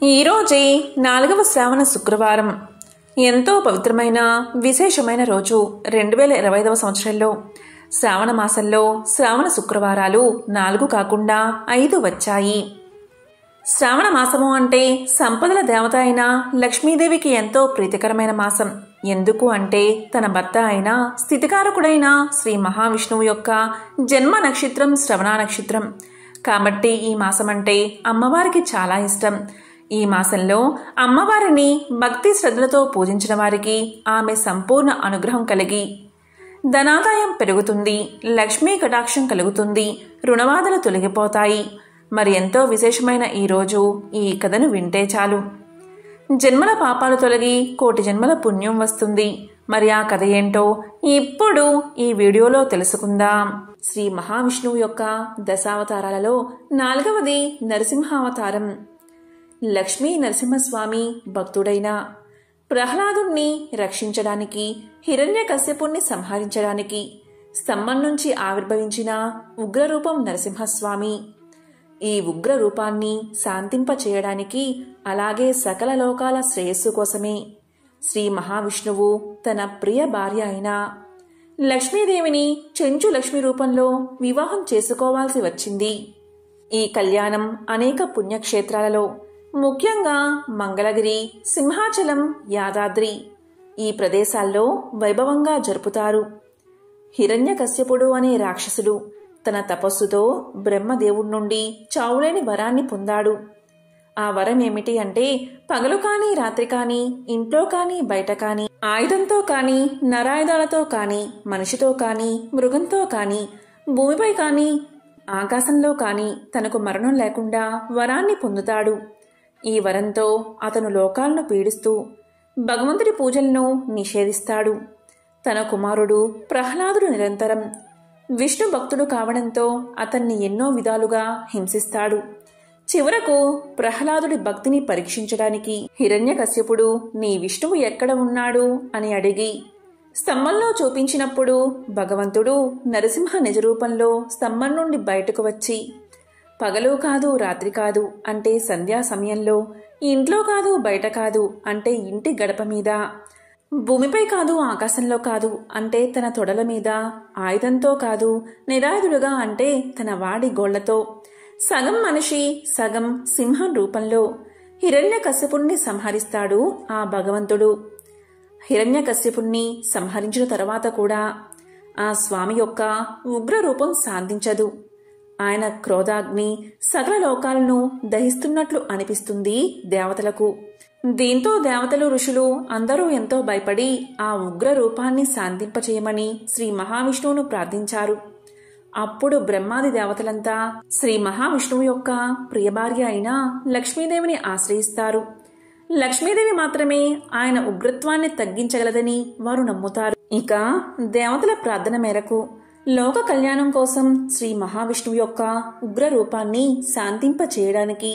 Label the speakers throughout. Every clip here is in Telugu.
Speaker 1: ఈరోజే 4వ శ్రావణ శుక్రవారం. ఎంతో పవిత్రమైన విశేషమైన రోజు. 2025వ సంవత్సరంలో శ్రావణ మాసంలో శ్రావణ శుక్రవారాలు 4 కాకుండా 5 వచ్చాయి. శ్రావణ మాసము అంటే సంపదల దేవత అయిన లక్ష్మీదేవికి ఎంతో ప్రీతికరమైన మాసం. ఎందుకు అంటే తన భర్త అయిన స్థితికారకుడైన శ్రీ మహావిష్ణువు యొక్క జన్మ నక్షత్రం శ్రవణ నక్షత్రం కాబట్టి ఈ మాసం అంటే అమ్మవారికి చాలా ఇష్టం. ఈ మాసంలో అమ్మవారిని భక్తి శ్రద్ధలతో పూజించిన వారికి ఆమె సంపూర్ణ అనుగ్రహం కలిగి ధనాదాయం పెరుగుతుంది, లక్ష్మీ కటాక్షం కలుగుతుంది, రుణబాధలు తొలగిపోతాయి. మరి ఎంతో విశేషమైన ఈరోజు ఈ కథను వింటే చాలు. జన్మల పాపాలు తొలగి కోటి జన్మల పుణ్యం వస్తుంది. మరి ఆ కథ ఏంటో ఇప్పుడు ఈ వీడియోలో తెలుసుకుందాం. శ్రీ మహావిష్ణువు యొక్క దశావతారాలలో 4వది నరసింహావతారం. లక్ష్మీ నరసింహస్వామి భక్తుడైన ప్రహ్లాదుణ్ణి రక్షించడానికి, హిరణ్యకశ్యపుణ్ణి సంహరించడానికి స్తంభం నుంచి ఆవిర్భవించిన ఉగ్రరూపం నరసింహస్వామి. ఈ ఉగ్ర రూపాన్ని శాంతింపచేయడానికి, అలాగే సకల లోకాల శ్రేయస్సు కోసమే శ్రీ మహావిష్ణువు తన ప్రియ భార్య అయిన లక్ష్మీదేవిని చెంచు లక్ష్మి రూపంలో వివాహం చేసుకోవాల్సి వచ్చింది. ఈ కళ్యాణం అనేక పుణ్యక్షేత్రాలలో, ముఖ్యంగా మంగళగిరి, సింహాచలం, యాదాద్రి ఈ ప్రదేశాల్లో వైభవంగా జరుపుతారు. హిరణ్యకశ్యపుడు అనే రాక్షసుడు తన తపస్సుతో బ్రహ్మదేవుడి నుండి చావులేని వరాన్ని పొందాడు. ఆ వరం ఏమిటి అంటే పగలు కాని రాత్రి కాని, ఇంట్లో కాని బయట కాని, ఆయుధంతో కాని, నరాయుధాలతో కాని, మనిషితో కాని, మృగంతో కాని, భూమిపై కాని, ఆకాశంలో కాని తనకు మరణం లేకుండా వరాన్ని పొందుతాడు. ఈ వరంతో అతను లోకాలను పీడిస్తూ భగవంతుడి పూజలను నిషేధిస్తాడు. తన కుమారుడు ప్రహ్లాదుడు నిరంతరం విష్ణు భక్తుడు కావడంతో అతన్ని ఎన్నో విధాలుగా హింసిస్తాడు. చివరకు ప్రహ్లాదుడి భక్తిని పరీక్షించడానికి హిరణ్యకశ్యపుడు నీ విష్ణువు ఎక్కడ ఉన్నాడు అని అడిగి స్తంభంలో చూపించినప్పుడు భగవంతుడు నరసింహ నిజరూపంలో స్తంభం నుండి బయటకు వచ్చి పగలు కాదు రాత్రి కాదు అంటే సంధ్యా సమయంలో, ఇంట్లో కాదు బయట కాదు అంటే ఇంటి గడప మీద, భూమిపై కాదు ఆకాశంలో కాదు అంటే తన తొడల మీద, ఆయుధంతో కాదు నిరాయుధుడుగా అంటే తన వాడి గోళ్లతో, సగం మనిషి సగం సింహం రూపంలో హిరణ్యకశ్యపుణ్ణి సంహరిస్తాడు ఆ భగవంతుడు. హిరణ్యకశ్యపుణ్ణి సంహరించిన తర్వాత కూడా ఆ స్వామి యొక్క ఉగ్ర రూపం శాంతించదు. ఆయన క్రోధాగ్ని సకల లోకాలను దహిస్తున్నట్లు అనిపిస్తుంది దేవతలకు. దీంతో దేవతలు, ఋషులు అందరూ ఎంతో భయపడి ఆ ఉగ్ర రూపాన్ని శాంతింపచేయమని శ్రీ మహావిష్ణువును ప్రార్థించారు. అప్పుడు బ్రహ్మాది దేవతలంతా శ్రీ మహావిష్ణువు యొక్క ప్రియభార్య అయిన లక్ష్మీదేవిని ఆశ్రయిస్తారు. లక్ష్మీదేవి మాత్రమే ఆయన ఉగ్రత్వాన్ని తగ్గించగలదని వారు నమ్ముతారు. ఇక దేవతల ప్రార్థన మేరకు లోక కళ్యాణం కోసం శ్రీ మహావిష్ణువు యొక్క ఉగ్ర రూపాన్ని శాంతింప చేయడానికి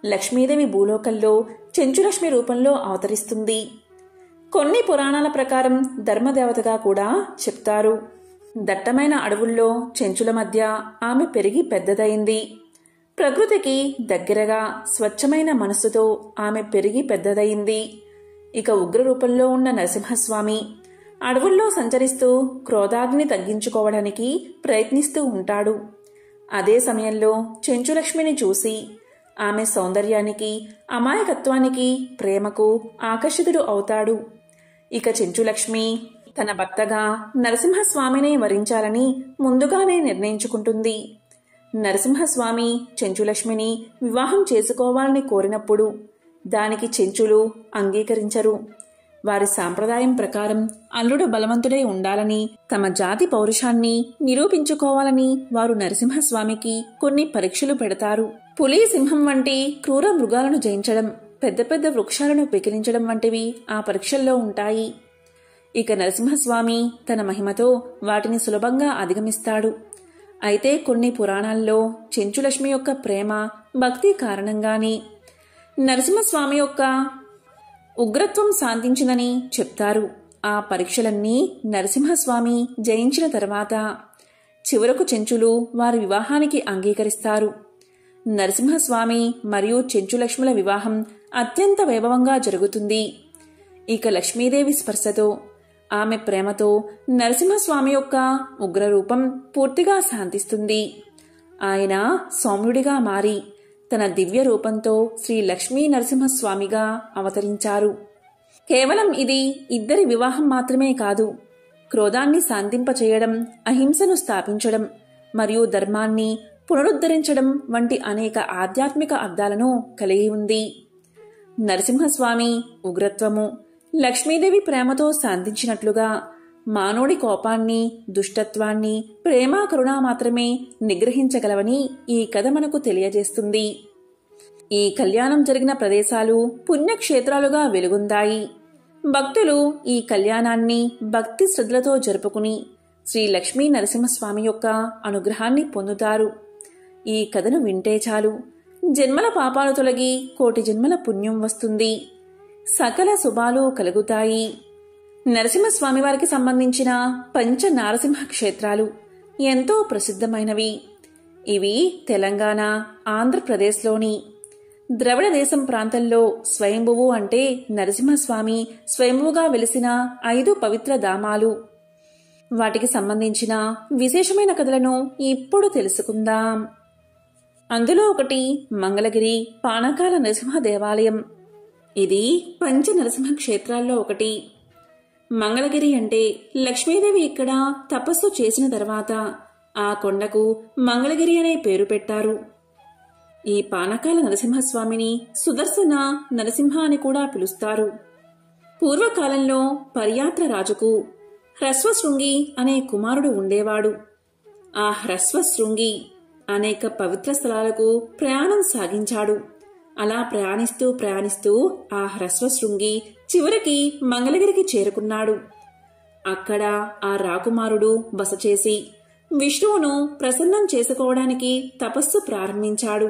Speaker 1: లక్ష్మీదేవి భూలోకంలో చెంచులక్ష్మి రూపంలో అవతరిస్తుంది. కొన్ని పురాణాల ప్రకారం ధర్మదేవతగా కూడా చెప్తారు. దట్టమైన అడవుల్లో చెంచుల మధ్య ఆమె పెరిగి పెద్దదైంది. ప్రకృతికి దగ్గరగా స్వచ్ఛమైన మనస్సుతో ఆమె పెరిగి పెద్దదయింది. ఇక ఉగ్ర రూపంలో ఉన్న నరసింహస్వామి అడవుల్లో సంచరిస్తూ క్రోధాగ్ని తగ్గించుకోవడానికి ప్రయత్నిస్తూ ఉంటాడు. అదే సమయంలో చెంచులక్ష్మిని చూసి ఆమె సౌందర్యానికి, అమాయకత్వానికి, ప్రేమకు ఆకర్షితుడు అవుతాడు. ఇక చెంచులక్ష్మి తన భర్తగా నరసింహస్వామిని వరించాలని ముందుగానే నిర్ణయించుకుంటుంది. నరసింహస్వామి చెంచులక్ష్మిని వివాహం చేసుకోవాలని కోరినప్పుడు దానికి చెంచులు అంగీకరించరు. వారి సాంప్రదాయం ప్రకారం అల్లుడు బలవంతుడై ఉండాలని, తమ జాతి పౌరుషాన్ని నిరూపించుకోవాలని వారు నరసింహస్వామికి కొన్ని పరీక్షలు పెడతారు. పులి, సింహం వంటి క్రూర మృగాలను జయించడం, పెద్ద పెద్ద వృక్షాలను పెకిలించడం వంటివి ఆ పరీక్షల్లో ఉంటాయి. ఇక నరసింహస్వామి తన మహిమతో వాటిని సులభంగా అధిగమిస్తాడు. అయితే కొన్ని పురాణాల్లో చెంచులక్ష్మి యొక్క ప్రేమ, భక్తి కారణంగానే నరసింహస్వామి యొక్క ఉగ్రత్వం శాంతించిందని చెప్తారు. ఆ పరీక్షలన్నీ నరసింహస్వామి జయించిన తర్వాత చివరకు చెంచులు వారి వివాహానికి అంగీకరిస్తారు. నరసింహస్వామి మరియు చెంచులక్ష్ముల వివాహం అత్యంత వైభవంగా జరుగుతుంది. ఇక లక్ష్మీదేవి స్పర్శతో, ఆమె ప్రేమతో నరసింహస్వామి యొక్క ఉగ్రరూపం పూర్తిగా శాంతిస్తుంది. ఆయన సౌమ్యుడిగా మారి తన దివ్య రూపంతో శ్రీ లక్ష్మీ నరసింహస్వామిగా అవతరించారు. కేవలం ఇది ఇద్దరి వివాహం మాత్రమే కాదు, క్రోధాన్ని శాంతింపచేయడం, అహింసను స్థాపించడం మరియు ధర్మాన్ని పునరుద్ధరించడం వంటి అనేక ఆధ్యాత్మిక అర్థాలను కలిగి ఉంది. నరసింహస్వామి ఉగ్రత్వము లక్ష్మీదేవి ప్రేమతో శాంతించినట్లుగా మానవుడి కోపాన్ని, దుష్టత్వాన్ని ప్రేమ, కరుణ మాత్రమే నిగ్రహించగలవని ఈ కథ మనకు తెలియజేస్తుంది. ఈ కళ్యాణం జరిగిన ప్రదేశాలు పుణ్యక్షేత్రాలుగా వెలుగొందాయి. భక్తులు ఈ కళ్యాణాన్ని భక్తి శ్రద్ధలతో జరుపుకుని శ్రీ లక్ష్మీ నరసింహస్వామి యొక్క అనుగ్రహాన్ని పొందుతారు. ఈ కథను వింటే చాలు, జన్మల పాపాలు తొలగి కోటి జన్మల పుణ్యం వస్తుంది, సకల శుభాలు కలుగుతాయి. నరసింహస్వామి వారికి సంబంధించిన పంచ నారసింహ క్షేత్రాలు ఎంతో ప్రసిద్ధమైనవి. ఇవి తెలంగాణ, ఆంధ్రప్రదేశ్లోని ద్రవిడ దేశం ప్రాంతంలో స్వయంభువు అంటే నరసింహస్వామి స్వయంభువుగా వెలిసిన 5 పవిత్ర ధామాలు. వాటికి సంబంధించిన విశేషమైన కథలను ఇప్పుడు తెలుసుకుందాం. అందులో ఒకటి మంగళగిరి పానకాల నరసింహ దేవాలయం. ఇది పంచ నరసింహ క్షేత్రాల్లో ఒకటి. మంగళగిరి అంటే లక్ష్మీదేవి ఇక్కడ తపస్సు చేసిన తర్వాత ఆ కొండకు మంగళగిరి అనే పేరు పెట్టారు. ఈ పానకాల నరసింహస్వామిని సుదర్శన నరసింహ అని కూడా పిలుస్తారు. పూర్వకాలంలో పర్యాత్ర రాజుకు హ్రస్వశృంగి అనే కుమారుడు ఉండేవాడు. ఆ హ్రస్వశృంగి అనేక పవిత్ర స్థలాలకు ప్రయాణం సాగించాడు. అలా ప్రయాణిస్తూ ఆ హ్రస్వశృంగి చివరికి మంగళగిరికి చేరుకున్నాడు. అక్కడ ఆ రాకుమారుడు బస చేసి విష్ణువును ప్రసన్నం చేసుకోవడానికి తపస్సు ప్రారంభించాడు.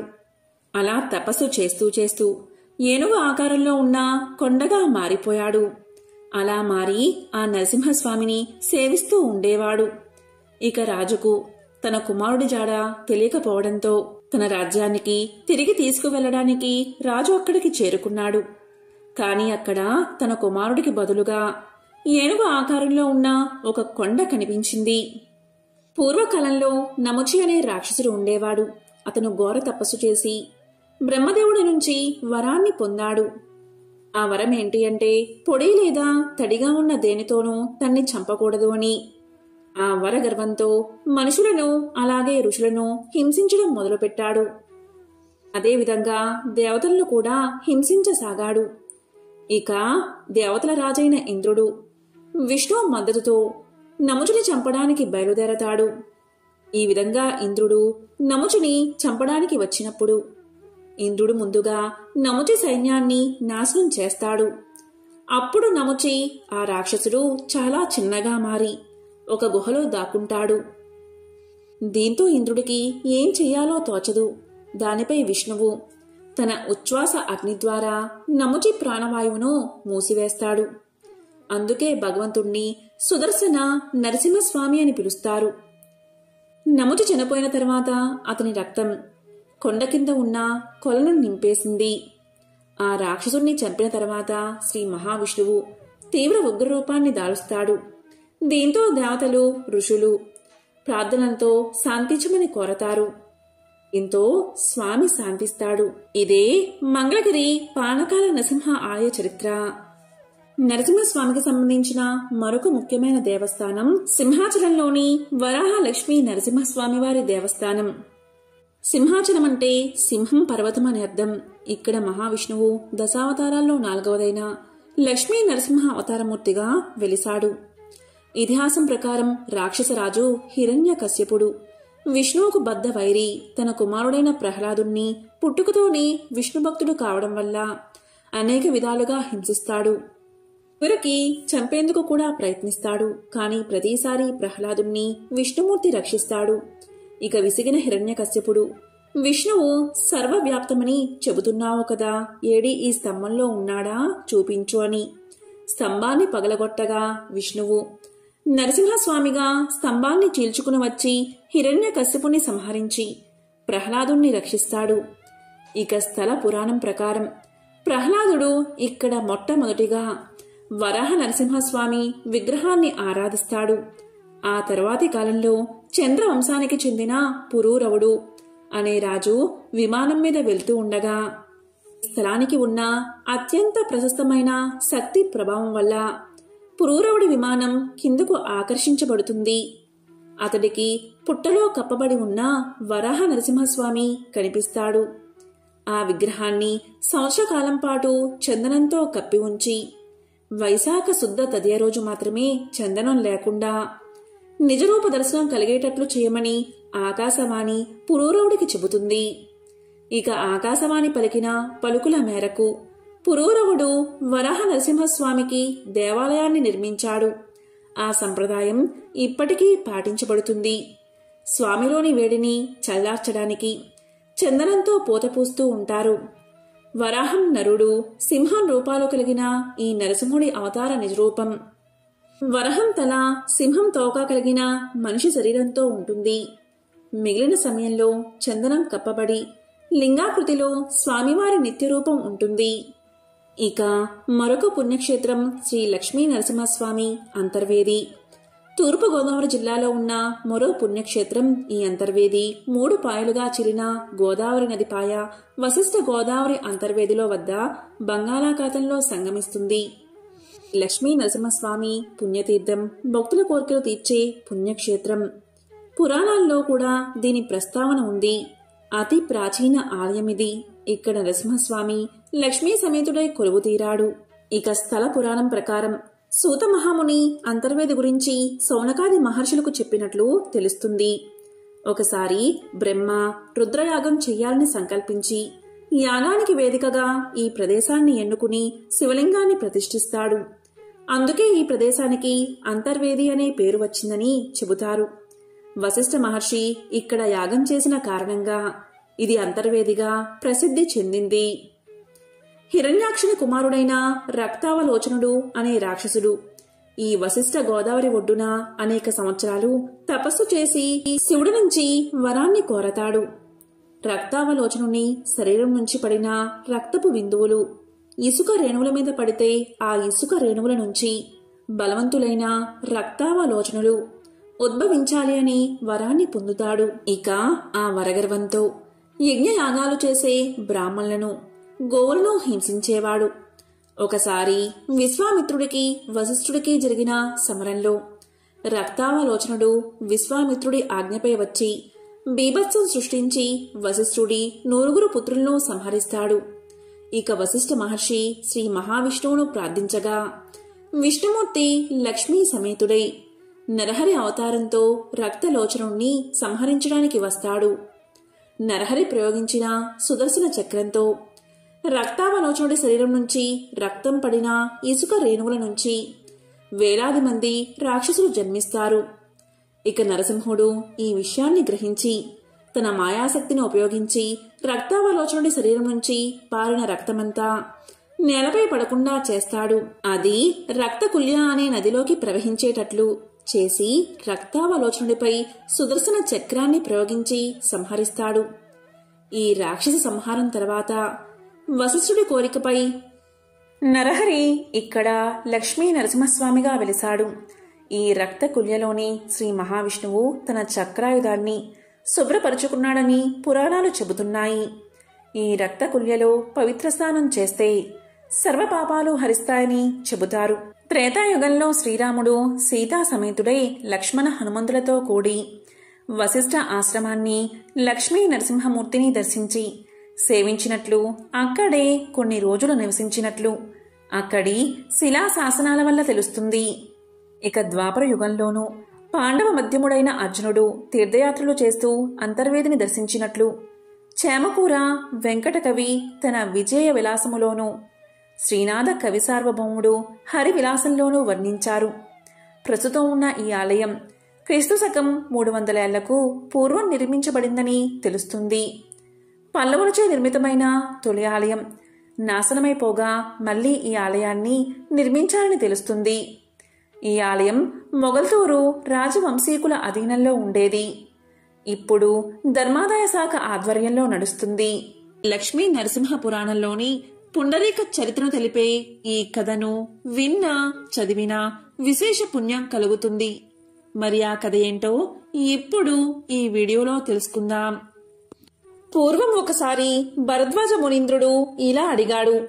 Speaker 1: అలా తపస్సు చేస్తూ ఏనుగు ఆకారంలో ఉన్న కొండగా మారిపోయాడు. అలా మారి ఆ నరసింహస్వామిని సేవిస్తూ ఉండేవాడు. ఇక రాజుకు తన కుమారుడి జాడ తెలియకపోవడంతో తన రాజ్యానికి తిరిగి తీసుకువెళ్లడానికి రాజు అక్కడికి చేరుకున్నాడు. కాని అక్కడ తన కుమారుడికి బదులుగా ఏనుగు ఆకారంలో ఉన్న ఒక కొండ కనిపించింది. పూర్వకాలంలో నముచి అనే రాక్షసుడు ఉండేవాడు. అతను ఘోర తపస్సు చేసి బ్రహ్మదేవుడి నుంచి వరాన్ని పొందాడు. ఆ వరం ఏంటి అంటే పొడి లేదా తడిగా ఉన్న దేనితోనూ తన్ని చంపకూడదు అని. ఆ వరగర్వంతో మనుషులను అలాగే ఋషులను హింసించడం మొదలుపెట్టాడు. అదేవిధంగా దేవతలను కూడా హింసించసాగాడు. ఇక దేవతల రాజైన ఇంద్రుడు విష్ణువు మద్దతుతో నముచుని చంపడానికి బయలుదేరతాడు. ఈ విధంగా ఇంద్రుడు నముచుని చంపడానికి వచ్చినప్పుడు ఇంద్రుడు ముందుగా నముచి సైన్యాన్ని నాశనం చేస్తాడు. అప్పుడు నముచి ఆ రాక్షసుడు చాలా చిన్నగా మారి ఒక గుహలో దాక్కుంటాడు. దీంతో ఇంద్రుడికి ఏం చెయ్యాలో తోచదు. దానిపై విష్ణువు తన ఉచ్ఛ్వాస అగ్ని ద్వారా నముచి ప్రాణవాయువును మూసివేస్తాడు. అందుకే భగవంతుణ్ణి సుదర్శన నరసింహస్వామి అని పిలుస్తారు. నముచి చనిపోయిన తర్వాత అతని రక్తం కొండ కింద ఉన్న కొలను నింపేసింది. ఆ రాక్షసుణ్ణి చంపిన తర్వాత శ్రీ మహావిష్ణువు తీవ్ర ఉగ్రరూపాన్ని దాలుస్తాడు. దీంతో దేవతలు, ఋషులు ప్రార్థనలతో శాంతించమని కోరతారు. ఇంతో స్వామి శాంతిస్తాడు. ఇదే మంగళగిరి పానకాల నరసింహ ఆలయ చరిత్ర. నరసింహస్వామికి సంబంధించిన మరొక ముఖ్యమైన దేవస్థానం సింహాచలంలోని వరాహ లక్ష్మీ నరసింహస్వామి వారి దేవస్థానం. సింహాచలం అంటే సింహం పర్వతం అని అర్థం. ఇక్కడ మహావిష్ణువు దశావతారాల్లో 4వదైన లక్ష్మీ నరసింహ అవతారమూర్తిగా వెలిశాడు. ఇతిహాసం ప్రకారం రాక్షసరాజు హిరణ్యకశ్యపుడు విష్ణువుకు బద్ధ వైరి. తన కుమారుడైన ప్రహ్లాదుణ్ణి పుట్టుకతోనే విష్ణు భక్తుడు కావడం వల్ల అనేక విధాలుగా హింసిస్తాడు. చివరికి చంపేందుకు కూడా ప్రయత్నిస్తాడు. కాని ప్రతిసారి ప్రహ్లాదుణ్ణి విష్ణుమూర్తి రక్షిస్తాడు. ఇక విసిగిన హిరణ్యకశ్యపుడు విష్ణువు సర్వవ్యాప్తమని చెబుతున్నావు కదా, ఏడి ఈ స్తంభంలో ఉన్నాడా చూపించు అని స్తంభాన్ని పగలగొట్టగా విష్ణువు నరసింహస్వామిగా స్తంభాన్ని చీల్చుకుని వచ్చి హిరణ్యకశ్యపుని సంహరించి ప్రహ్లాదుణ్ణి రక్షిస్తాడు. ఇక స్థల పురాణం ప్రకారం ప్రహ్లాదుడు ఇక్కడ మొట్టమొదటిగా వరాహ నరసింహస్వామి విగ్రహాన్ని ఆరాధిస్తాడు. ఆ తర్వాతి కాలంలో చంద్రవంశానికి చెందిన పురూరవుడు అనే రాజు విమానం మీద వెళ్తూ ఉండగా స్థలానికి ఉన్న అత్యంత ప్రశస్తమైన శక్తి ప్రభావం వల్ల పురూరవుడి విమానం కిందకు ఆకర్షించబడుతుంది. అతడికి పుట్టలో కప్పబడి ఉన్న వరాహ నరసింహస్వామి కనిపిస్తాడు. ఆ విగ్రహాన్ని సంవత్సరకాలం పాటు చందనంతో కప్పి ఉంచి వైశాఖ శుద్ధ తదియ రోజు మాత్రమే చందనం లేకుండా నిజరూప దర్శనం కలిగేటట్లు చేయమని ఆకాశవాణి పురూరవుడికి చెబుతుంది. ఇక ఆకాశవాణి పలికిన పలుకుల మేరకు పురూరవుడు వరాహ నరసింహస్వామికి దేవాలయాన్ని నిర్మించాడు. ఆ సంప్రదాయం ఇప్పటికీ పాటించబడుతుంది. స్వామిలోని వేడిని చల్లార్చడానికి చందనంతో పూతపూస్తూ ఉంటారు. వరాహం నరుడు, సింహం రూపాలు కలిగిన ఈ నరసింహుడి అవతార నిజరూపం. వరహం తల, సింహం తోక కలిగిన మనిషి శరీరంతో ఉంటుంది. మిగిలిన సమయంలో చందనం కప్పబడి లింగాకృతిలో స్వామివారి నిత్యరూపం ఉంటుంది. ఇక మరొక పుణ్యక్షేత్రం శ్రీ లక్ష్మీ నరసింహస్వామి అంతర్వేది. తూర్పుగోదావరి జిల్లాలో ఉన్న మరో పుణ్యక్షేత్రం ఈ అంతర్వేది 3 పాయలుగా చిరిన గోదావరి నది పాయ వశిష్ఠ గోదావరి అంతర్వేదిలో వద్ద బంగాళాఖాతంలో సంగమిస్తుంది. లక్ష్మీ నరసింహస్వామి పుణ్యతీర్థం, భక్తుల కోరికలు తీర్చే పుణ్యక్షేత్రం. పురాణాల్లో కూడా దీని ప్రస్తావన ఉంది. అతి ప్రాచీన ఆలయమిది. ఇక్కడ నరసింహస్వామి లక్ష్మీ సమేతుడై కొలువు తీరాడు. ఇక స్థల పురాణం ప్రకారం సూత మహాముని అంతర్వేది గురించి సౌనకాది మహర్షులకు చెప్పినట్లు తెలుస్తుంది. ఒకసారి బ్రహ్మ రుద్రయాగం చెయ్యాలని సంకల్పించి యాగానికి వేదికగా ఈ ప్రదేశాన్ని ఎన్నుకుని శివలింగాన్ని ప్రతిష్ఠిస్తాడు. అందుకే ఈ ప్రదేశానికి అంతర్వేది అనే పేరు వచ్చిందని చెబుతారు. వశిష్ఠ మహర్షి ఇక్కడ యాగం చేసిన కారణంగా ఇది అంతర్వేదిగా ప్రసిద్ధి చెందింది. హిరణ్యాక్షుని కుమారుడైన రక్తావలోచనుడు అనే రాక్షసుడు ఈ వశిష్ఠ గోదావరి ఒడ్డున అనేక సంవత్సరాలు తపస్సు చేసి శివుడి నుంచి వరాన్ని కోరతాడు. రక్తావలోచనుని శరీరం నుంచి పడిన రక్తపు బిందువులు ఇసుక రేణువుల మీద పడితే ఆ ఇసుక రేణువుల నుంచి బలవంతులైన రక్తావలోచనులు ఉద్భవించాలి అని వరాన్ని పొందుతాడు. ఇక ఆ వరగర్వంతో యజ్ఞయాగాలు చేసే బ్రాహ్మణులను, గోవులను హింసించేవాడు. ఒకసారి విశ్వామిత్రుడికి వశిష్ఠుడికి జరిగిన సమరంలో రక్తావలోచనుడు విశ్వామిత్రుడి ఆజ్ఞపై వచ్చి బీభత్సం సృష్టించి వశిష్ఠుడి 9 పుత్రులను సంహరిస్తాడు. ఇక వశిష్ఠ మహర్షి శ్రీ మహావిష్ణువును ప్రార్థించగా విష్ణుమూర్తి లక్ష్మీ సమేతుడై నరహరి అవతారంతో రక్తలోచనుణ్ణి సంహరించడానికి వస్తాడు. నరహరి ప్రయోగించిన సుదర్శన చక్రంతో రక్తావలోచనుడి శరీరం నుంచి రక్తం పడిన ఇసుక రేణువుల నుంచి వేలాది మంది రాక్షసులు జన్మిస్తారు. ఇక నరసింహుడు ఈ విషయాన్ని గ్రహించి తన మాయాశక్తిని ఉపయోగించి రక్తావలోచనుడి శరీరం నుంచి పారిన రక్తమంతా నేలపై పడకుండా చేస్తాడు. అది రక్తకుల్య అనే నదిలోకి ప్రవహించేటట్లు చేసి రక్తావలోచనుడిపై సుదర్శన చక్రాన్ని ప్రయోగించి సంహరిస్తాడు. ఈ రాక్షస సంహారం తర్వాత వశిష్ఠుడి కోరికపై నరహరి ఇక్కడ లక్ష్మీ నరసింహస్వామిగా వెలిశాడు. ఈ రక్తకుల్యలోని శ్రీ మహావిష్ణువు తన చక్రాయుధాన్ని శుభ్రపరుచుకున్నాడని పురాణాలు చెబుతున్నాయి. ఈ రక్తకుల్యలో పవిత్ర స్నానం చేస్తే సర్వపాపాలు హరిస్తాయని చెబుతారు. త్రేతాయుగంలో శ్రీరాముడు సీతా సమేతుడై లక్ష్మణ హనుమంతులతో కూడి వశిష్ఠ ఆశ్రమాన్ని లక్ష్మీ నరసింహమూర్తిని దర్శించి సేవించినట్లు, అక్కడే కొన్ని రోజులు నివసించినట్లు అక్కడి శిలాశాసనాల వల్ల తెలుస్తుంది. ఇక ద్వాపర యుగంలోనూ పాండవ మధ్యముడైన అర్జునుడు తీర్థయాత్రలు చేస్తూ అంతర్వేదిని దర్శించినట్లు చేమకూర వెంకటకవి తన విజయ విలాసములోనూ శ్రీనాథ కవి సార్వభౌముడు హరి విలాసంలోనూ వర్ణించారు. ప్రస్తుతం ఉన్న ఈ ఆలయం క్రీస్తు శకం 300 ఏళ్లకు పూర్వం నిర్మించబడిందని తెలుస్తుంది. పల్లవులచే నిర్మితమైన తొలి ఆలయం నాశనమైపోగా మళ్లీ ఈ ఆలయాన్ని నిర్మించాలని తెలుస్తుంది. ఈ ఆలయం మొగల్తూరు రాజవంశీకుల అధీనంలో ఉండేది. ఇప్పుడు ధర్మాదాయ శాఖ ఆధ్వర్యంలో నడుస్తుంది. లక్ష్మీ నరసింహ పురాణంలోని పుండరీక చరిత్రను తెలిపే ఈ కథను విన్నా చదివినా విశేష పుణ్యం కలుగుతుంది. మరి ఆ కథ ఏంటో ఇప్పుడు ఈ వీడియోలో తెలుసుకుందాం. పూర్వం ఒకసారి భరద్వాజ మునీంద్రుడు ఇలా అడిగాడు,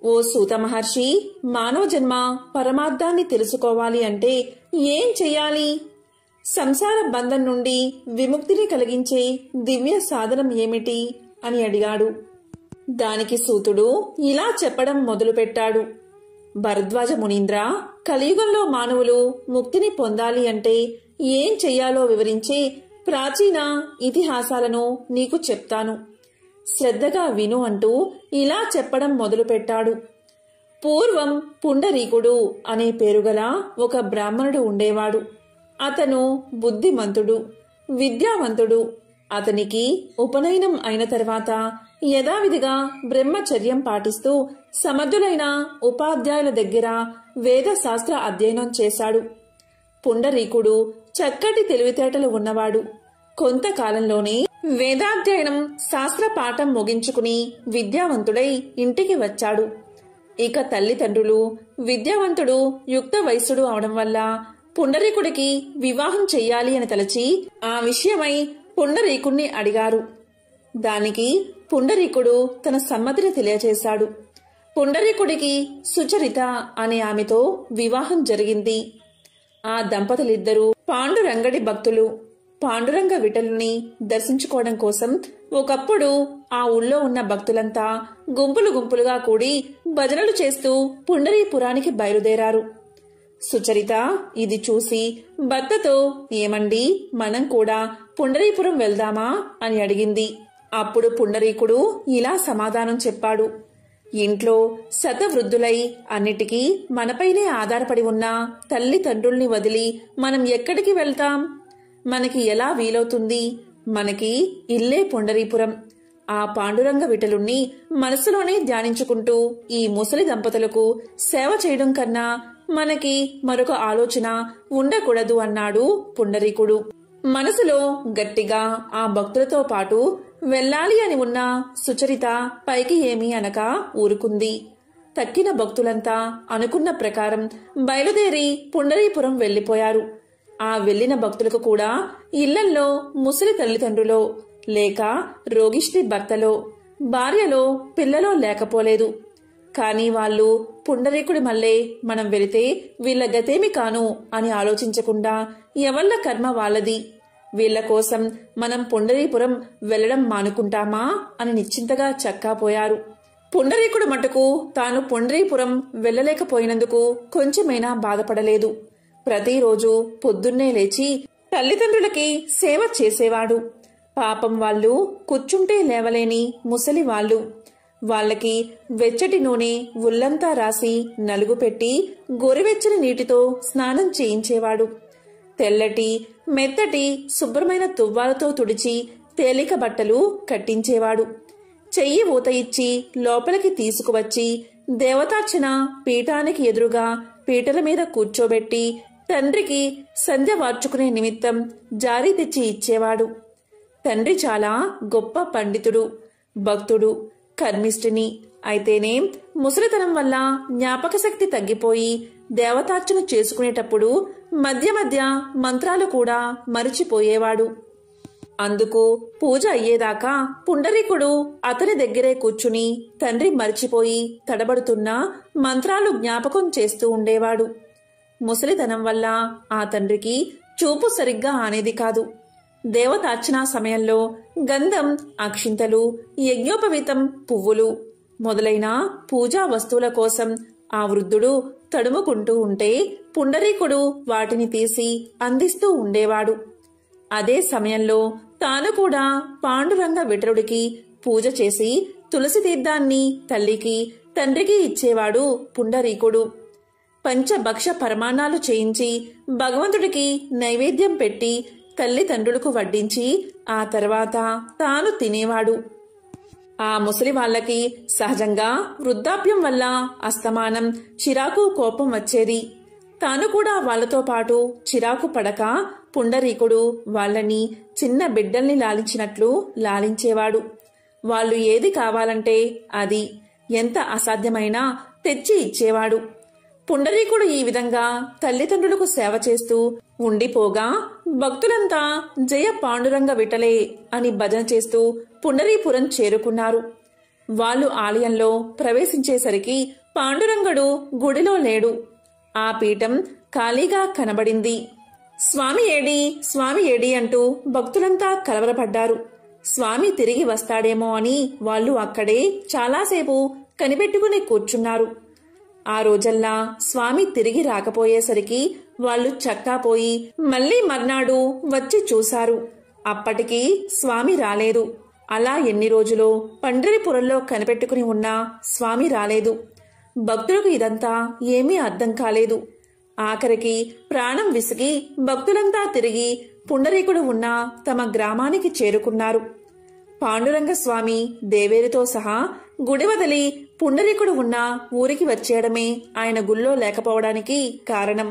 Speaker 1: ఓ సూత మహర్షి, మానవ జన్మ పరమార్థాన్ని తెలుసుకోవాలి అంటే ఏం చెయ్యాలి? సంసార బంధం నుండి విముక్తిని కలిగించే దివ్య సాధనం ఏమిటి అని అడిగాడు. దానికి సూతుడు ఇలా చెప్పడం మొదలుపెట్టాడు. భరద్వాజ మునీంద్ర, కలియుగంలో మానవులు ముక్తిని పొందాలి అంటే ఏం చెయ్యాలో వివరించే ప్రాచీన ఇతిహాసాలను నీకు చెప్తాను. శ్రద్ధగా విను అంటూ ఇలా చెప్పడం మొదలుపెట్టాడు. పూర్వం పుండరీకుడు అనే పేరుగల ఒక బ్రాహ్మణుడు ఉండేవాడు. అతను బుద్ధిమంతుడు, విద్యావంతుడు. అతనికి ఉపనయనం అయిన తర్వాత యథావిధిగా బ్రహ్మచర్యం పాటిస్తూ సమర్థులైన ఉపాధ్యాయుల దగ్గర వేద శాస్త్ర అధ్యయనం చేశాడు. పుండరీకుడు చక్కటి తెలివితేటలు ఉన్నవాడు. కొంతకాలంలోనే వేదాధ్యయనం శాస్త్ర పాఠం ముగించుకుని విద్యావంతుడై ఇంటికి వచ్చాడు. ఇక తల్లిదండ్రులు విద్యావంతుడు యుక్త వయస్సుడు అవడం వల్ల పుండరీకుడికి వివాహం చెయ్యాలి అని తలచి ఆ విషయమై పుండరీకుణ్ణి అడిగారు. దానికి పుండరీకుడు తన సమ్మతిని తెలియచేశాడు. పుండరీకుడికి సుచరిత అనే ఆమెతో వివాహం జరిగింది. ఆ దంపతులిద్దరూ పాండురంగడి భక్తులు. పాండురంగ విఠలుని దర్శించుకోవడం కోసం ఒకప్పుడు ఆ ఊళ్ళో ఉన్న భక్తులంతా గుంపులు గుంపులుగా కూడి భజనలు చేస్తూ పుండరీపురానికి బయలుదేరారు. సుచరిత ఇది చూసి భర్తతో, ఏమండి, మనం కూడా పుండరీపురం వెళ్దామా అని అడిగింది. అప్పుడు పుండరీకుడు ఇలా సమాధానం చెప్పాడు. ఇంట్లో శతవృద్ధులై అన్నిటికీ మనపైనే ఆధారపడి ఉన్న తల్లిదండ్రుల్ని వదిలి మనం ఎక్కడికి వెళ్తాం? మనకి ఎలా వీలవుతుంది? మనకి ఇల్లే పుండరీపురం. ఆ పాండురంగ విఠలుణ్ణి మనసులోనే ధ్యానించుకుంటూ ఈ ముసలి దంపతులకు సేవ చేయడం కన్నా మనకి మరొక ఆలోచన ఉండకూడదు అన్నాడు పుండరీకుడు. మనసులో గట్టిగా ఆ భక్తులతో పాటు వెళ్ళాలి అని ఉన్న సుచరిత పైకి ఏమీ అనక ఊరుకుంది. తక్కిన భక్తులంతా అనుకున్న ప్రకారం బయలుదేరి పుండరీపురం వెళ్లిపోయారు. ఆ వెళ్లిన భక్తులకు కూడా ఇళ్లల్లో ముసలి తల్లిదండ్రులో లేక రోగిష్టి భర్తలో భార్యలో పిల్లలో లేకపోలేదు. కాని వాళ్ళు పుండరీకుడి మల్లే మనం వెళితే వీళ్ల గతేమి కాను అని ఆలోచించకుండా ఎవళ్ళ కర్మ వాళ్ళది, వీళ్ల కోసం మనం పుండరీపురం వెళ్లడం మానుకుంటామా అని నిశ్చింతగా చక్కాపోయారు. పుండరీకుడు మటుకు తాను పుండరీపురం వెళ్లలేకపోయినందుకు కొంచెమైనా బాధపడలేదు. ప్రతిరోజు పొద్దున్నే లేచి తల్లిదండ్రులకి సేవ చేసేవాడు. పాపం వాళ్ళు కూర్చుంటే లేవలేని ముసలి వాళ్ళు. వాళ్ళకి వెచ్చటి నూనె ఉల్లంతా రాసి నలుగు పెట్టి గోరువెచ్చని నీటితో స్నానం చేయించేవాడు. తెల్లటి మెత్తటి శుభ్రమైన తువ్వాలతో తుడిచి తేలిక బట్టలు కట్టించేవాడు. చెయ్యి ఊత ఇచ్చి లోపలికి తీసుకువచ్చి దేవతార్చన పీఠానికి ఎదురుగా పీటల మీద కూర్చోబెట్టి తండ్రికి సంధ్య వార్చుకునే నిమిత్తం జారీ తెచ్చి ఇచ్చేవాడు. తండ్రి చాలా గొప్ప పండితుడు, భక్తుడు, కర్మిష్ఠిని. అయితేనే ముసలితనం వల్ల జ్ఞాపక శక్తి తగ్గిపోయి దేవతార్చన చేసుకునేటప్పుడు మధ్య మధ్య మంత్రాలు కూడా మరిచిపోయేవాడు. అందుకు పూజ అయ్యేదాకా పుండరీకుడు అతని దగ్గరే కూర్చుని తండ్రి మరిచిపోయి తడబడుతున్న మంత్రాలు జ్ఞాపకం చేస్తూ ఉండేవాడు. ముసలితనం వల్ల ఆ తండ్రికి చూపు సరిగ్గా ఆనేది కాదు. దేవతార్చనా సమయంలో గంధం, అక్షింతలు, యజ్ఞోపవీతం, పువ్వులు మొదలైన పూజా వస్తువుల కోసం ఆ వృద్ధుడు తడుముకుంటూ ఉంటే పుండరీకుడు వాటిని తీసి అందిస్తూ ఉండేవాడు. అదే సమయంలో తాను కూడా పాండురంగ విఠలుడికి పూజ చేసి తులసి తీర్థాన్ని తల్లికి తండ్రికి ఇచ్చేవాడు పుండరీకుడు. పంచభక్ష పరమాణాలు చేయించి భగవంతుడికి నైవేద్యం పెట్టి తల్లిదండ్రులకు వడ్డించి ఆ తర్వాత తాను తినేవాడు. ఆ ముసలి వాళ్లకి సహజంగా వృద్ధాప్యం వల్ల అస్తమానం చిరాకు కోపం వచ్చేది. తాను కూడా వాళ్లతో పాటు చిరాకు పడక పుండరీకుడు వాళ్ళని చిన్న బిడ్డల్ని లాలించినట్లు లాలించేవాడు. వాళ్ళు ఏది కావాలంటే అది ఎంత అసాధ్యమైనా తెచ్చి ఇచ్చేవాడు. పుండరీకుడు ఈ విధంగా తల్లిదండ్రులకు సేవ చేస్తూ ఉండిపోగా భక్తులంతా జయ పాండురంగ విఠలే అని భజన చేస్తూ పుండరీపురం చేరుకున్నారు. వాళ్ళు ఆలయంలో ప్రవేశించేసరికి పాండురంగడు గుడిలో లేడు. ఆ పీఠం ఖాళీగా కనబడింది. స్వామి ఏడి, స్వామి ఏడి అంటూ భక్తులంతా కలవరపడ్డారు. స్వామి తిరిగి వస్తాడేమో అని వాళ్ళు అక్కడే చాలాసేపు కనిపెట్టుకుని కూర్చున్నారు. ఆ రోజల్లా స్వామి తిరిగి రాకపోయేసరికి వాళ్ళు చక్కాపోయి మళ్లీ మర్నాడు వచ్చి చూశారు. అప్పటికి స్వామి రాలేదు. అలా ఎన్ని రోజులో పండరిపురంలో కనిపెట్టుకుని ఉన్నా స్వామి రాలేదు. భక్తులకు ఇదంతా ఏమీ అర్థం కాలేదు. ఆఖరికి ప్రాణం విసిగి భక్తులంతా తిరిగి పుండరీకుడు ఉన్న తమ గ్రామానికి చేరుకున్నారు. పాండురంగ స్వామి దేవేరితో సహా గుడి వదిలి పుండరీకుడు ఉన్న ఊరికి వచ్చేయడమే ఆయన గుళ్ళో లేకపోవడానికి కారణం.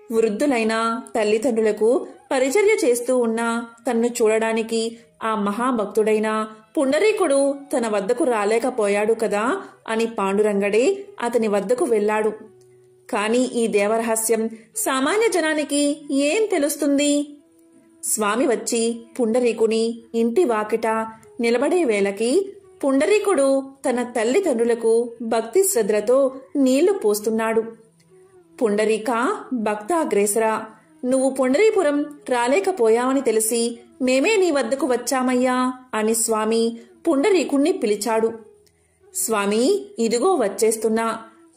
Speaker 1: వృద్ధులైన తల్లిదండ్రులకు పరిచర్య చేస్తూ ఉన్న తన్ను చూడడానికి ఆ మహాభక్తుడైన పుండరీకుడు తన వద్దకు రాలేకపోయాడు కదా అని పాండురంగడే అతని వద్దకు వెళ్లాడు. కాని ఈ దేవరహస్యం సామాన్య జనానికి ఏం తెలుస్తుంది? స్వామి వచ్చి పుండరీకుని ఇంటి వాకిట నిలబడే వేళకి పుండరీకుడు తన తల్లిదండ్రులకు భక్తి శ్రద్ధలతో నీళ్లు పోస్తున్నాడు. పుండరీక భక్తాగ్రేసరా, నువ్వు పుండరీపురం రాలేకపోయావని తెలిసి మేమే నీ వద్దకు వచ్చామయ్యా అని స్వామి పుండరీకుణ్ణి పిలిచాడు. స్వామి, ఇదిగో వచ్చేస్తున్నా,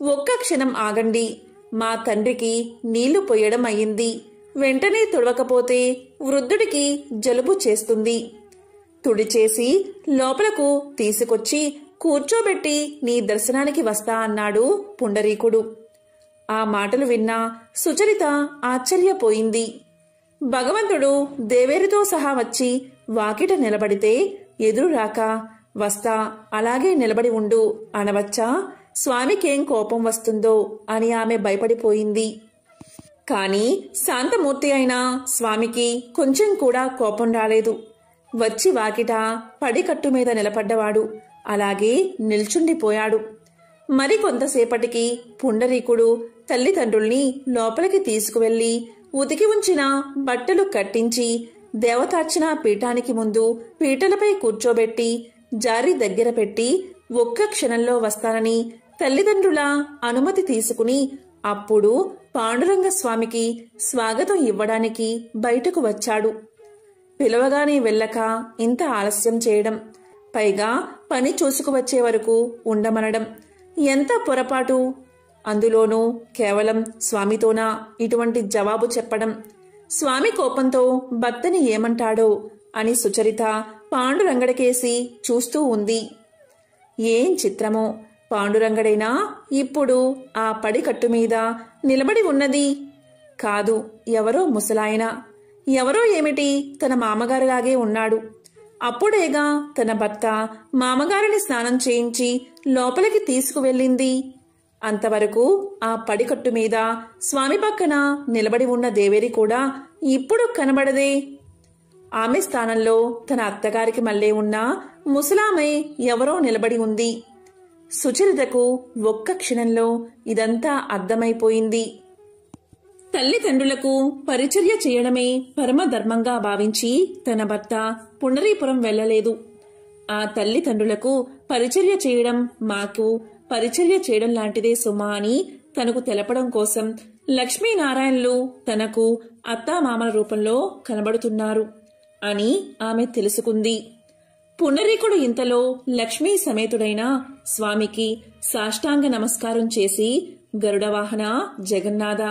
Speaker 1: ఒక్క క్షణం ఆగండి. మా తండ్రికి నీళ్లు పొయ్యడం అయ్యింది. వెంటనే తుడవకపోతే వృద్ధుడికి జలుబు చేస్తుంది. తుడిచేసి లోపలకు తీసుకొచ్చి కూర్చోబెట్టి నీ దర్శనానికి వస్తా అన్నాడు పుండరీకుడు. ఆ మాటలు విన్నా సుచరిత ఆశ్చర్యపోయింది. భగవంతుడు దేవేరితో సహా వచ్చి వాకిట నిలబడితే ఎదురు రాక వస్తా అలాగే నిలబడి ఉండు అనవచ్చా? స్వామికేం కోపం వస్తుందో అని ఆమె భయపడిపోయింది. కాని శాంతమూర్తి అయిన స్వామికి కొంచెం కూడా కోపం రాలేదు. వచ్చి వాకిట పడికట్టు మీద నిలబడ్డవాడు అలాగే నిల్చుండిపోయాడు. మరి కొంతసేపటికి పుండరీకుడు తల్లిదండ్రుల్ని లోపలికి తీసుకువెళ్లి ఉతికి ఉంచిన బట్టలు కట్టించి దేవతార్చన పీఠానికి ముందు పీటలపై కూర్చోబెట్టి జారి దగ్గర పెట్టి ఒక్క క్షణంలో వస్తానని తల్లిదండ్రుల అనుమతి తీసుకుని అప్పుడు పాండురంగ స్వామికి స్వాగతం ఇవ్వడానికి బయటకు వచ్చాడు. పిలవగానే వెళ్ళక ఇంత ఆలస్యం చేయడం, పైగా పని చూసుకువచ్చే వరకు ఉండమనడం ఎంత పొరపాటు! అందులోనూ కేవలం స్వామితోనా ఇటువంటి జవాబు చెప్పడం? స్వామి కోపంతో భర్తని ఏమంటాడో అని సుచరిత పాండురంగడికేసి చూస్తూ ఉంది. ఏం చిత్రమో! పాండురంగడైనా ఇప్పుడు ఆ పడికట్టు మీద నిలబడి ఉన్నది? కాదు, ఎవరో ముసలాయన. ఎవరో ఏమిటి, తన మామగారిలాగే ఉన్నాడు. అప్పుడేగా తన భర్త మామగారిని స్నానం చేయించి లోపలికి తీసుకువెళ్ళింది. అంతవరకు ఆ పడికట్టు మీద స్వామి పక్కన నిలబడి ఉన్న దేవేరి కూడా ఇప్పుడు కనబడదే. ఆమె స్థానంలో తన అత్తగారికి మళ్ళీ ఉన్న ముసలామె ఎవరో నిలబడి ఉంది. సుచరితకు ఒక్క క్షణంలో ఇదంతా అర్థమైపోయింది. తల్లిదండ్రులకు పరిచర్య చేయడమే పరమధర్మంగా భావించి తన భర్త పుండరీపురం వెళ్లలేదు. ఆ తల్లిదండ్రులకు పరిచర్య చేయడం మాకు పరిచర్య చేయడం లాంటిదే సుమా అని తనకు తెలపడం కోసం లక్ష్మీనారాయణలు తనకు అత్తామామల రూపంలో కనబడుతున్నారు అని ఆమె తెలుసుకుంది. పుండరీకుడు ఇంతలో లక్ష్మీ సమేతుడైన స్వామికి సాష్టాంగ నమస్కారం చేసి గరుడవాహన జగన్నాథ,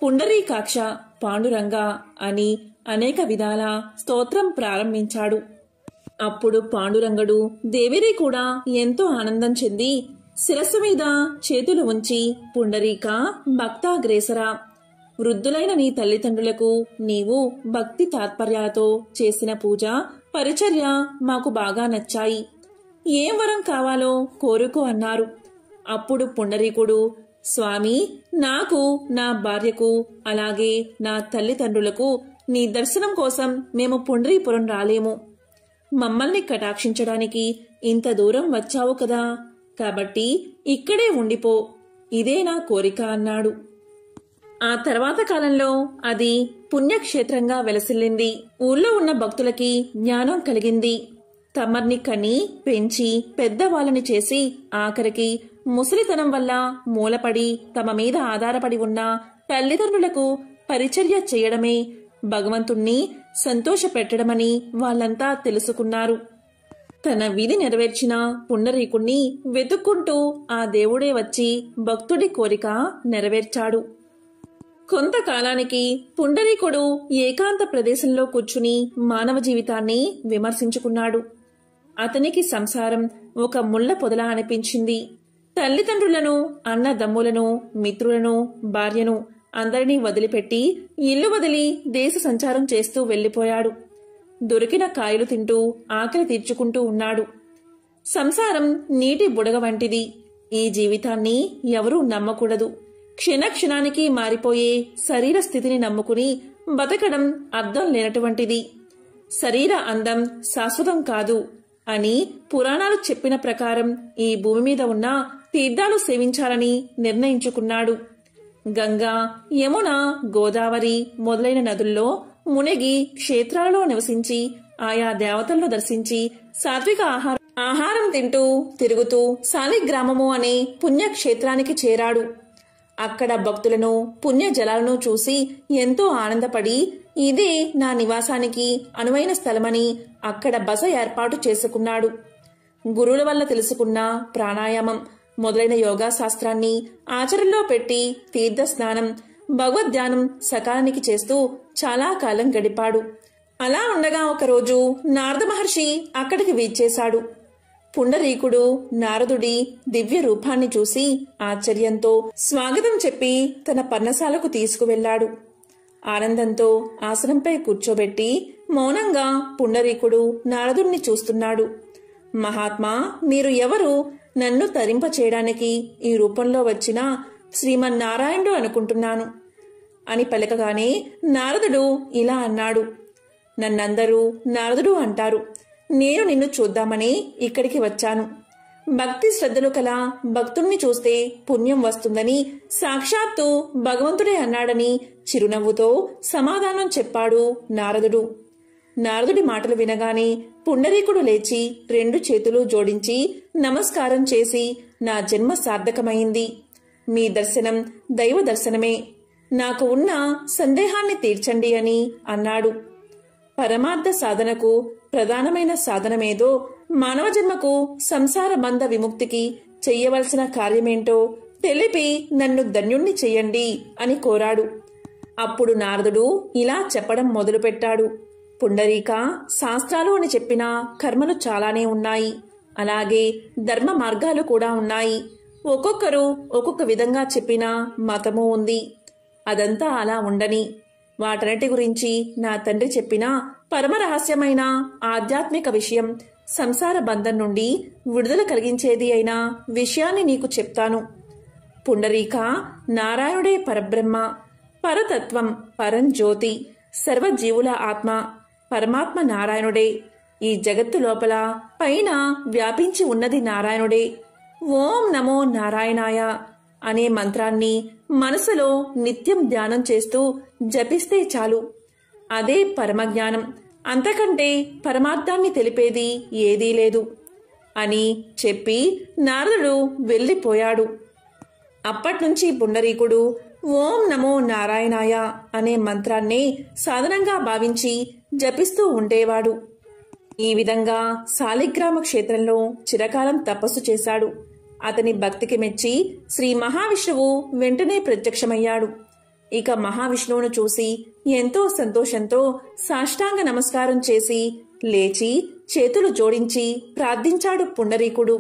Speaker 1: పుండరీకాక్ష, పాండురంగ అని అనేక విధాల స్తోత్రం ప్రారంభించాడు. అప్పుడు పాండురంగడు దేవేరి కూడా ఎంతో ఆనందం చెంది శిరస్సు మీద చేతులు ఉంచి పుండరీక భక్తాగ్రేసరా, వృద్ధులైన నీ తల్లిదండ్రులకు నీవు భక్తి తాత్పర్యాలతో చేసిన పూజ పరిచర్య మాకు బాగా నచ్చాయి. ఏం వరం కావాలో కోరుకో అన్నారు. అప్పుడు పుండరీకుడు, స్వామి, నాకు, నా భార్యకు, అలాగే నా తల్లిదండ్రులకు నీ దర్శనం కోసం మేము పుండరీపురం రాలేము. మమ్మల్ని కటాక్షించడానికి ఇంత దూరం వచ్చావు కదా, కాబట్టి ఇక్కడే ఉండిపో, ఇదే నా కోరిక అన్నాడు. ఆ తర్వాత కాలంలో అది పుణ్యక్షేత్రంగా వెలసిల్లింది. ఊళ్ళో ఉన్న భక్తులకి జ్ఞానం కలిగింది. తమర్ని కని పెంచి పెద్దవాళ్ళని చేసి ఆఖరికి ముసలితనం వల్ల మూలపడి తమ మీద ఆధారపడి ఉన్న తల్లిదండ్రులకు పరిచర్య చేయడమే భగవంతుణ్ణి సంతోషపెట్టడమని వాళ్ళంతా తెలుసుకున్నారు. తన విధి నెరవేర్చిన పుండరీకుణ్ణి వెతుక్కుంటూ ఆ దేవుడే వచ్చి భక్తుడి కోరిక నెరవేర్చాడు. కొంతకాలానికి పుండరీకుడు ఏకాంత ప్రదేశంలో కూర్చుని మానవ జీవితాన్ని విమర్శించుకున్నాడు. అతనికి సంసారం ఒక ముళ్ల పొదలా అనిపించింది. తల్లిదండ్రులను, అన్నదమ్ములను, మిత్రులను, భార్యను అందరినీ వదిలిపెట్టి ఇల్లు వదిలి దేశ సంచారం చేస్తూ వెళ్లిపోయాడు. దొరికిన కాయలు తింటూ ఆకలి తీర్చుకుంటూ ఉన్నాడు. సంసారం నీటి బుడగ వంటిది. ఈ జీవితాన్ని ఎవరూ నమ్మకూడదు. క్షణక్షణానికి మారిపోయే శరీర స్థితిని నమ్ముకుని బతకడం అర్థం లేనటువంటిది. శరీర అందం శాశ్వతం కాదు అని పురాణాలు చెప్పిన ప్రకారం ఈ భూమి మీద ఉన్న తీర్థాలు సేవించాలని నిర్ణయించుకున్నాడు. గంగా, యమున, గోదావరి మొదలైన నదుల్లో మునిగి క్షేత్రాలలో నివసించి ఆయా దేవతలను దర్శించి సాత్విక ఆహారం తింటూ తిరుగుతూ శాలిగ్రామము అనే పుణ్యక్షేత్రానికి చేరాడు. అక్కడ భక్తులను, పుణ్య జలాలను చూసి ఎంతో ఆనందపడి ఇదే నా నివాసానికి అనువైన స్థలమని అక్కడ బస ఏర్పాటు చేసుకున్నాడు. గురువుల వల్ల తెలుసుకున్న ప్రాణాయామం మొదలైన యోగా శాస్త్రాన్ని ఆచరణలో పెట్టి తీర్థ స్నానం, భగవద్ధ్యానం సకాలానికి చేస్తూ చాలా కాలం గడిపాడు. అలా ఉండగా ఒకరోజు నారద మహర్షి అక్కడికి వీచేశాడు. పుండరీకుడు నారదుడి దివ్య రూపాన్ని చూసి ఆశ్చర్యంతో స్వాగతం చెప్పి తన పర్ణశాలకు తీసుకువెళ్లాడు. ఆనందంతో ఆసనంపై కూర్చోబెట్టి మౌనంగా పుండరీకుడు నారదుణ్ణి చూస్తున్నాడు. మహాత్మా, మీరు ఎవరు? నన్ను తరింపచేయడానికి ఈ రూపంలో వచ్చిన శ్రీమన్నారాయణుడు అనుకుంటున్నాను అని పలకగానే నారదుడు ఇలా అన్నాడు. నన్నందరూ నారదుడు అంటారు. నేను నిన్ను చూద్దామని ఇక్కడికి వచ్చాను. భక్తి శ్రద్ధలు కల భక్తుణ్ణి చూస్తే పుణ్యం వస్తుందని సాక్షాత్తు భగవంతుడే అన్నాడని చిరునవ్వుతో సమాధానం చెప్పాడు నారదుడు. నారదుడి మాటలు వినగానే పుండరీకుడు లేచి 2 చేతులు జోడించి నమస్కారం చేసి, నా జన్మ సార్థకమైంది. మీ దర్శనం దైవ దర్శనమే. నాకు ఉన్న సందేహాన్ని తీర్చండి అని అన్నాడు. పరమార్థ సాధనకు ప్రధానమైన సాధనమేదో, మానవ జన్మకు సంసార బంధ విముక్తికి చెయ్యవలసిన కార్యమేంటో తెలిపి నన్ను ధన్యుణ్ణి చెయ్యండి అని కోరాడు. అప్పుడు నారదుడు ఇలా చెప్పడం మొదలుపెట్టాడు. పుండరీక, శాస్త్రాలు అని చెప్పిన కర్మలు చాలానే ఉన్నాయి. అలాగే ధర్మ మార్గాలు కూడా ఉన్నాయి. ఒక్కొక్కరు ఒక్కొక్క విధంగా చెప్పిన మతము ఉంది. అదంతా అలా ఉండని, వాటన్నిటి గురించి నా తండ్రి చెప్పిన పరమ రహస్యమైన ఆధ్యాత్మిక విషయం, సంసార బంధం నుండి విడుదల కలిగించేది అయిన విషయాన్ని నీకు చెప్తాను. పుండరీక, నారాయణుడే పరబ్రహ్మ, పరతత్వం, పరంజ్యోతి, సర్వజీవుల ఆత్మ, పరమాత్మ నారాయణుడే. ఈ జగత్తు లోపల పైన వ్యాపించి ఉన్నది నారాయణుడే. ఓం నమో నారాయణాయ అనే మంత్రాన్ని మనసులో నిత్యం ధ్యానం చేస్తూ జపిస్తే చాలు. అదే పరమజ్ఞానం. అంతకంటే పరమార్థాన్ని తెలిపేది ఏదీ లేదు అని చెప్పి నారదుడు వెళ్ళిపోయాడు. అప్పట్నుంచి పుండరీకుడు ఓం నమో నారాయణాయ అనే మంత్రాన్నే సాధనంగా భావించి జపిస్తూ ఉండేవాడు. ఈ విధంగా శాలిగ్రామ క్షేత్రంలో చిరకాలం తపస్సు చేశాడు. అతని భక్తికి మెచ్చి శ్రీ మహావిష్ణువు వెంటనే ప్రత్యక్షమయ్యాడు. ఇక మహావిష్ణువును చూసి ఎంతో సంతోషంతో సాష్టాంగ నమస్కారం చేసి లేచి చేతులు జోడించి ప్రార్థించాడు పుండరీకుడు.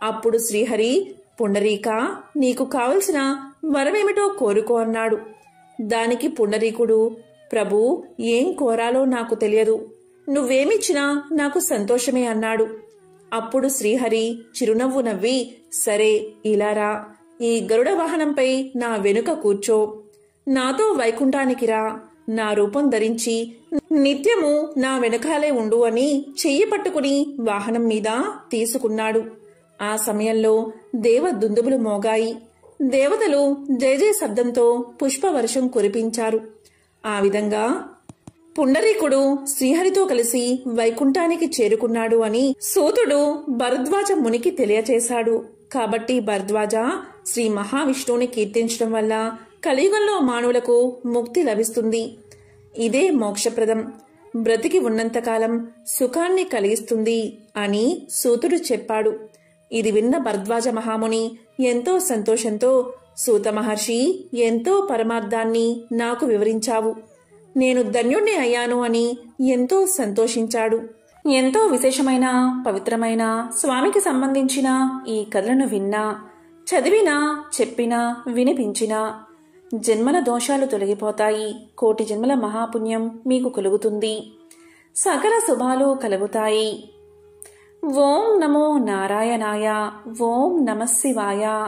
Speaker 1: అప్పుడు శ్రీహరి, పుండరీక, నీకు కావలసిన వరమేమిటో కోరుకో అన్నాడు. దానికి పుండరీకుడు, ప్రభూ, ఏం కోరాలో నాకు తెలియదు. నువ్వేమిచ్చినా నాకు సంతోషమే అన్నాడు. అప్పుడు శ్రీహరి చిరునవ్వు నవ్వి, సరే ఇలారా, ఈ గరుడ వాహనంపై నా వెనుక కూర్చో, నాతో వైకుంఠానికి రా, నా రూపం ధరించి నిత్యము నా వెనకాలే ఉండు అని చెయ్యి పట్టుకుని వాహనం మీద తీసుకున్నాడు. ఆ సమయంలో దేవదుందుబులు మోగాయి. దేవతలు జయజయ శబ్దంతో పుష్పవర్షం కురిపించారు. ఆ విధంగా పుండరీకుడు శ్రీహరితో కలిసి వైకుంఠానికి చేరుకున్నాడు అని సూతుడు భరద్వాజ మునికి తెలియచేశాడు. కాబట్టి భరద్వాజ శ్రీ మహావిష్ణువుని కీర్తించడం వల్ల కలియుగంలో మానవులకు ముక్తి లభిస్తుంది. ఇదే మోక్షప్రదం, బ్రతికి ఉన్నంతకాలం సుఖాన్ని కలిగిస్తుంది అని సూతుడు చెప్పాడు. ఇది విన్న భరద్వాజ మహాముని ఎంతో సంతోషంతో, సూత మహర్షి, ఎంతో పరమార్థాన్ని నాకు వివరించావు, నేను ధన్యుణ్ణి అయ్యాను అని ఎంతో సంతోషించాడు. ఎంతో విశేషమైన పవిత్రమైన స్వామికి సంబంధించిన ఈ కథలను విన్నా, చదివినా, చెప్పినా, వినిపించినా జన్మల దోషాలు తొలగిపోతాయి. కోటి జన్మల మహాపుణ్యం మీకు కలుగుతుంది. సకల శుభాలు కలుగుతాయి. ఓం నమో నారాయణాయ. ఓం నమః శివాయ.